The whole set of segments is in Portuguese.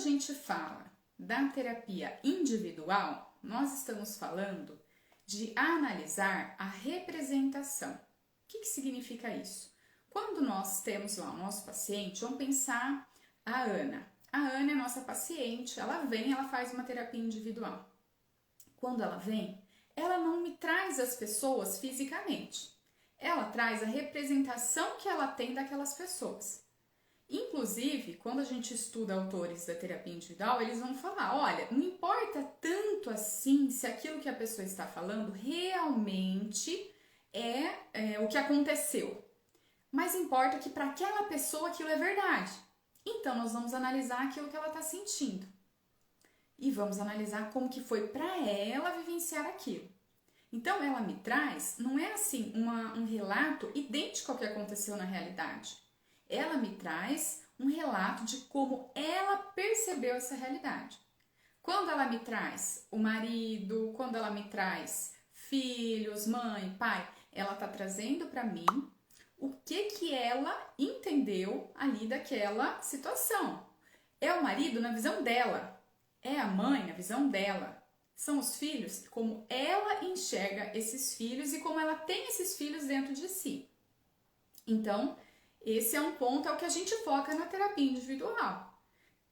gente fala da terapia individual, nós estamos falando de analisar a representação. O que significa isso? Quando nós temos lá o nosso paciente, vamos pensar a Ana. A Ana é nossa paciente, ela vem, ela faz uma terapia individual. Quando ela vem, ela não me traz as pessoas fisicamente. Ela traz a representação que ela tem daquelas pessoas. Inclusive, quando a gente estuda autores da terapia individual, eles vão falar, olha, não importa tanto assim se aquilo que a pessoa está falando realmente é o que aconteceu. Mas importa que para aquela pessoa aquilo é verdade. Então, nós vamos analisar aquilo que ela está sentindo. E vamos analisar como que foi para ela vivenciar aquilo. Então, ela me traz, não é assim um relato idêntico ao que aconteceu na realidade. Ela me traz um relato de como ela percebeu essa realidade. Quando ela me traz o marido, quando ela me traz filhos, mãe, pai, ela está trazendo para mim o que ela entendeu ali daquela situação. É o marido na visão dela, é a mãe na visão dela. São os filhos, como ela enxerga esses filhos e como ela tem esses filhos dentro de si. Então, esse é um ponto, é o que a gente foca na terapia individual.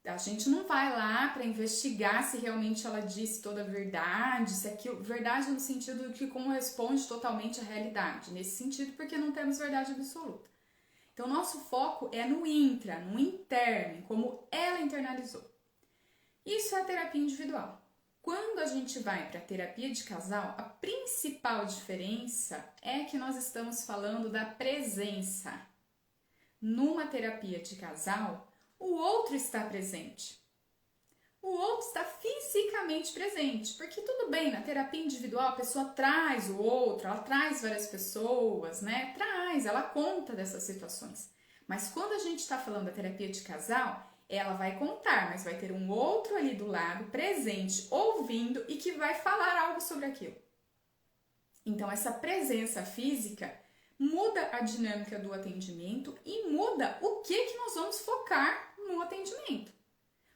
A gente não vai lá para investigar se realmente ela disse toda a verdade, se aquilo, verdade no sentido de que corresponde totalmente à realidade, nesse sentido, porque não temos verdade absoluta. Então, nosso foco é no intra, no interno, em como ela internalizou. Isso é a terapia individual. Quando a gente vai para a terapia de casal, a principal diferença é que nós estamos falando da presença. Numa terapia de casal, o outro está presente. O outro está fisicamente presente, porque tudo bem, na terapia individual a pessoa traz o outro, ela traz várias pessoas, né? Ela conta dessas situações. Mas quando a gente está falando da terapia de casal, ela vai contar, mas vai ter um outro ali do lado, presente, ouvindo e que vai falar algo sobre aquilo. Então, essa presença física muda a dinâmica do atendimento e muda o que nós vamos focar no atendimento.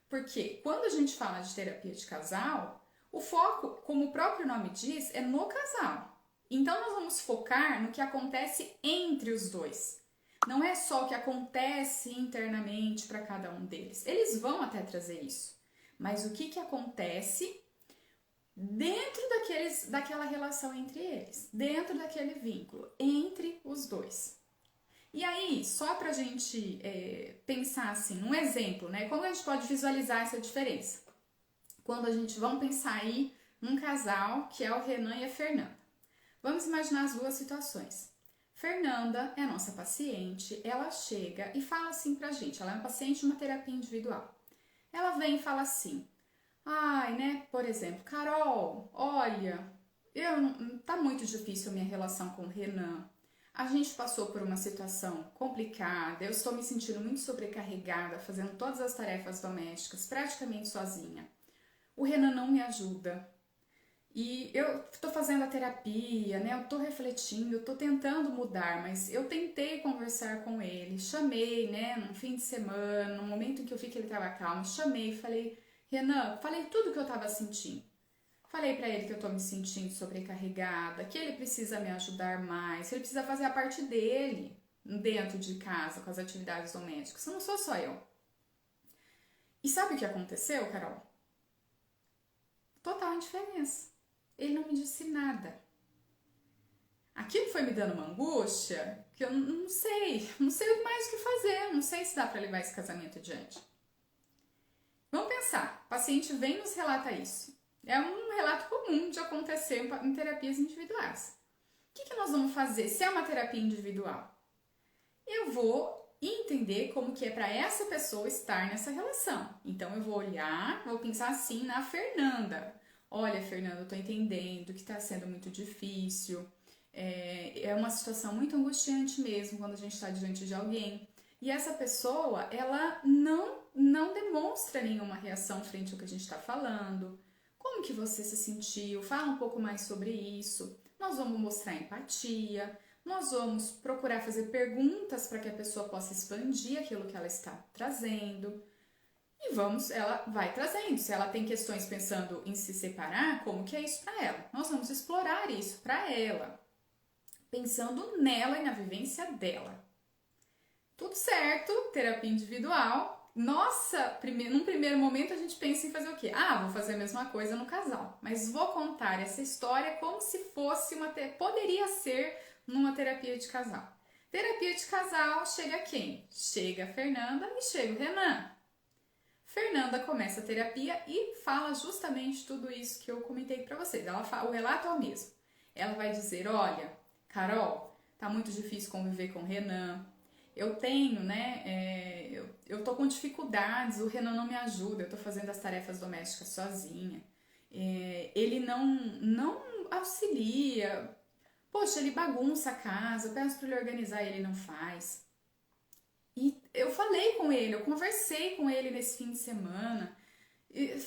Porque quando a gente fala de terapia de casal, o foco, como o próprio nome diz, é no casal. Então, nós vamos focar no que acontece entre os dois. Não é só o que acontece internamente para cada um deles. Eles vão até trazer isso. Mas o que acontece dentro daquela relação entre eles, dentro daquele vínculo, entre os dois. E aí, só pra gente pensar assim, um exemplo, né? Como a gente pode visualizar essa diferença? Quando vamos pensar aí num casal que é o Renan e a Fernanda. Vamos imaginar as duas situações. Fernanda é a nossa paciente, ela chega e fala assim pra gente, ela é uma paciente de uma terapia individual. Ela vem e fala assim, por exemplo, Carol, olha, tá muito difícil a minha relação com o Renan. A gente passou por uma situação complicada, eu estou me sentindo muito sobrecarregada, fazendo todas as tarefas domésticas, praticamente sozinha. O Renan não me ajuda. E eu estou fazendo a terapia, né? Eu estou refletindo, eu estou tentando mudar, mas eu tentei conversar com ele, chamei, né? Num fim de semana, no momento em que eu vi que ele estava calmo, chamei e falei, Renan, falei tudo o que eu estava sentindo. Falei para ele que eu estou me sentindo sobrecarregada, que ele precisa me ajudar mais, que ele precisa fazer a parte dele dentro de casa, com as atividades domésticas. Não sou só eu. E sabe o que aconteceu, Carol? Total indiferença. Ele não me disse nada. Aquilo foi me dando uma angústia que eu não sei mais o que fazer, não sei se dá para levar esse casamento adiante. Vamos pensar, o paciente vem e nos relata isso. É um relato comum de acontecer em terapias individuais. O que nós vamos fazer se é uma terapia individual? Eu vou entender como que é para essa pessoa estar nessa relação. Então eu vou olhar, vou pensar assim na Fernanda. Olha, Fernanda, eu estou entendendo que está sendo muito difícil. É uma situação muito angustiante mesmo quando a gente está diante de alguém. E essa pessoa, ela não demonstra nenhuma reação frente ao que a gente está falando. Como que você se sentiu? Fala um pouco mais sobre isso. Nós vamos mostrar empatia. Nós vamos procurar fazer perguntas para que a pessoa possa expandir aquilo que ela está trazendo. E ela vai trazendo. Se ela tem questões pensando em se separar, como que é isso para ela? Nós vamos explorar isso para ela, pensando nela e na vivência dela. Tudo certo, terapia individual. Nossa, num primeiro momento a gente pensa em fazer o quê? Ah, vou fazer a mesma coisa no casal, mas vou contar essa história como se fosse poderia ser numa terapia de casal. Terapia de casal, chega quem? Chega a Fernanda e chega o Renan. Fernanda começa a terapia e fala justamente tudo isso que eu comentei para vocês. O relato é o mesmo. Ela vai dizer, olha, Carol, tá muito difícil conviver com o Renan. Eu tenho, né, eu tô com dificuldades, o Renan não me ajuda, eu tô fazendo as tarefas domésticas sozinha. Ele não auxilia, poxa, ele bagunça a casa, eu peço para ele organizar e ele não faz. E eu falei com ele, eu conversei com ele nesse fim de semana.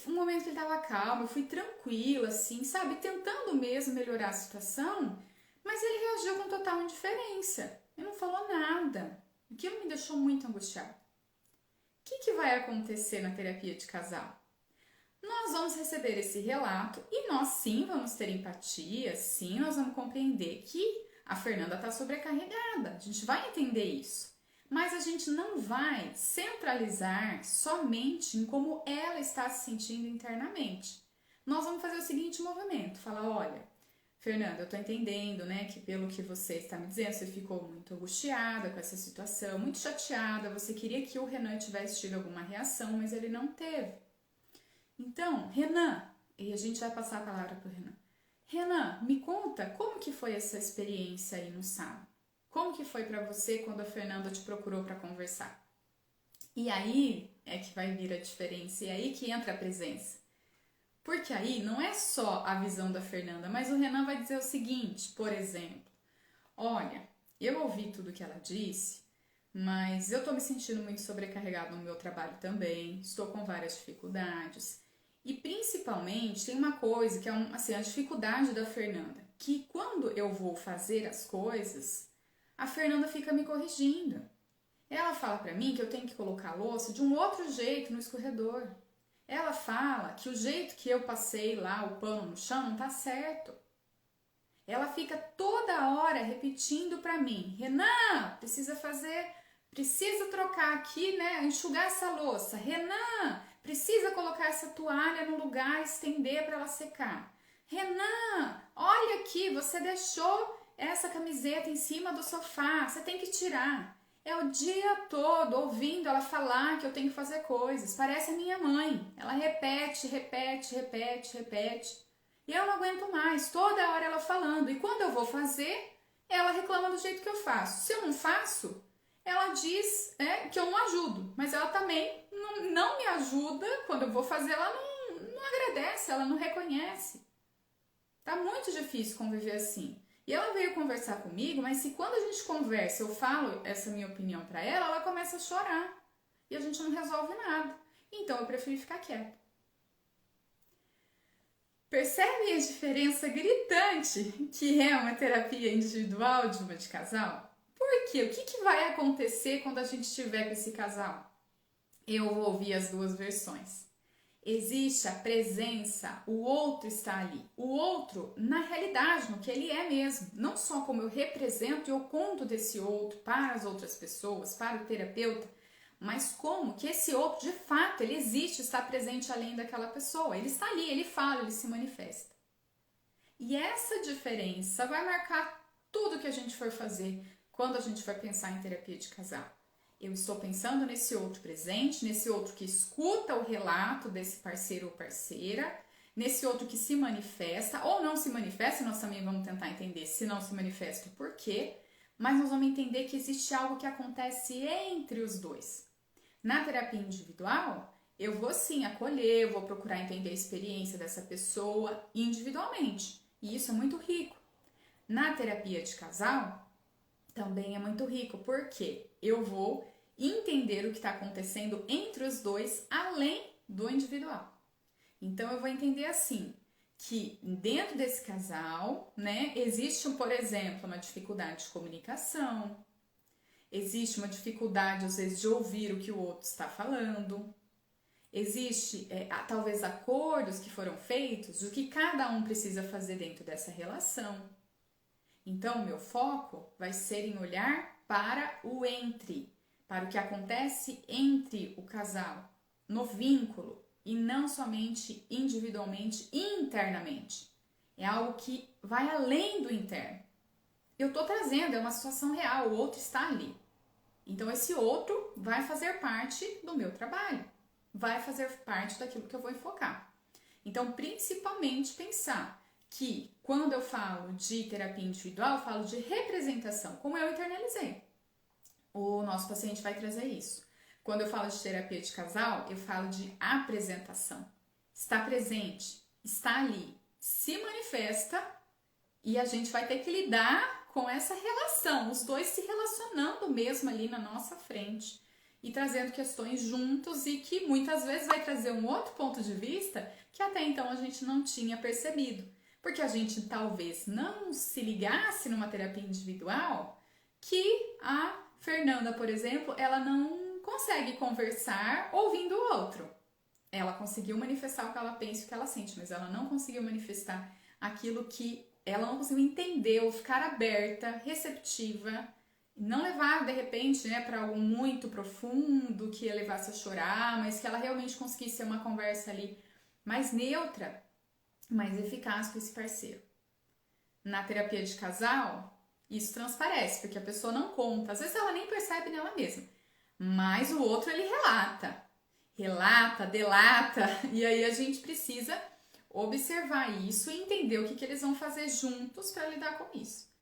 Um momento que ele estava calmo, eu fui tranquila, assim, sabe? Tentando mesmo melhorar a situação, mas ele reagiu com total indiferença. Ele não falou nada. Aquilo me deixou muito angustiada. O que vai acontecer na terapia de casal? Nós vamos receber esse relato e nós sim vamos ter empatia, sim, nós vamos compreender que a Fernanda está sobrecarregada. A gente vai entender isso. Mas a gente não vai centralizar somente em como ela está se sentindo internamente. Nós vamos fazer o seguinte movimento, falar, olha, Fernanda, eu estou entendendo, né, que pelo que você está me dizendo, você ficou muito angustiada com essa situação, muito chateada, você queria que o Renan tivesse tido alguma reação, mas ele não teve. Então, Renan, e a gente vai passar a palavra para o Renan. Renan, me conta como que foi essa experiência aí no sábado? Como que foi para você quando a Fernanda te procurou para conversar? E aí é que vai vir a diferença, e aí que entra a presença. Porque aí não é só a visão da Fernanda, mas o Renan vai dizer o seguinte, por exemplo, olha, eu ouvi tudo que ela disse, mas eu tô me sentindo muito sobrecarregado no meu trabalho também, estou com várias dificuldades. E principalmente tem uma coisa que é a dificuldade da Fernanda, que quando eu vou fazer as coisas, a Fernanda fica me corrigindo. Ela fala pra mim que eu tenho que colocar a louça de um outro jeito no escorredor. Ela fala que o jeito que eu passei lá o pano no chão não tá certo. Ela fica toda hora repetindo pra mim, Renan, precisa trocar aqui, né, enxugar essa louça. Renan, precisa colocar essa toalha no lugar, estender para ela secar. Renan, olha aqui, você deixou essa camiseta em cima do sofá, você tem que tirar. É o dia todo ouvindo ela falar que eu tenho que fazer coisas. Parece a minha mãe. Ela repete. E eu não aguento mais. Toda hora ela falando. E quando eu vou fazer, ela reclama do jeito que eu faço. Se eu não faço, ela diz que eu não ajudo. Mas ela também não me ajuda. Quando eu vou fazer, ela não agradece, ela não reconhece. Tá muito difícil conviver assim. E ela veio conversar comigo, mas se quando a gente conversa, eu falo essa minha opinião pra ela, ela começa a chorar. E a gente não resolve nada. Então eu prefiro ficar quieta. Percebe a diferença gritante que é uma terapia individual de uma de casal? Por quê? O que vai acontecer quando a gente estiver com esse casal? Eu vou ouvir as duas versões. Existe a presença, o outro está ali. O outro, na realidade, no que ele é mesmo. Não só como eu represento e eu conto desse outro para as outras pessoas, para o terapeuta, mas como que esse outro, de fato, ele existe, está presente além daquela pessoa. Ele está ali, ele fala, ele se manifesta. E essa diferença vai marcar tudo que a gente for fazer quando a gente vai pensar em terapia de casal. Eu estou pensando nesse outro presente, nesse outro que escuta o relato desse parceiro ou parceira, nesse outro que se manifesta ou não se manifesta, nós também vamos tentar entender se não se manifesta o porquê, mas nós vamos entender que existe algo que acontece entre os dois. Na terapia individual, eu vou sim acolher, eu vou procurar entender a experiência dessa pessoa individualmente, e isso é muito rico. Na terapia de casal, também é muito rico, porque eu vou entender o que está acontecendo entre os dois, além do individual. Então, eu vou entender assim, que dentro desse casal, né, existe, por exemplo, uma dificuldade de comunicação, existe uma dificuldade, às vezes, de ouvir o que o outro está falando, Existe, talvez, acordos que foram feitos do que cada um precisa fazer dentro dessa relação. Então, o meu foco vai ser em olhar para o entre, para o que acontece entre o casal, no vínculo, e não somente individualmente e internamente. É algo que vai além do interno. Eu estou trazendo, é uma situação real, o outro está ali. Então, esse outro vai fazer parte do meu trabalho, vai fazer parte daquilo que eu vou enfocar. Então, principalmente pensar que quando eu falo de terapia individual, eu falo de representação, como eu internalizei. O nosso paciente vai trazer isso. Quando eu falo de terapia de casal, eu falo de apresentação. Está presente, está ali, se manifesta e a gente vai ter que lidar com essa relação, os dois se relacionando mesmo ali na nossa frente e trazendo questões juntos e que muitas vezes vai trazer um outro ponto de vista que até então a gente não tinha percebido. Porque a gente talvez não se ligasse numa terapia individual que a Fernanda, por exemplo, ela não consegue conversar ouvindo o outro. Ela conseguiu manifestar o que ela pensa e o que ela sente, mas ela não conseguiu manifestar aquilo que ela não conseguiu entender ou ficar aberta, receptiva, não levar de repente, para algo muito profundo que a levasse a chorar, mas que ela realmente conseguisse ser uma conversa ali mais neutra, mais eficaz com esse parceiro. Na terapia de casal, isso transparece, porque a pessoa não conta, às vezes ela nem percebe nela mesma, mas o outro ele relata, delata, e aí a gente precisa observar isso e entender o que eles vão fazer juntos para lidar com isso.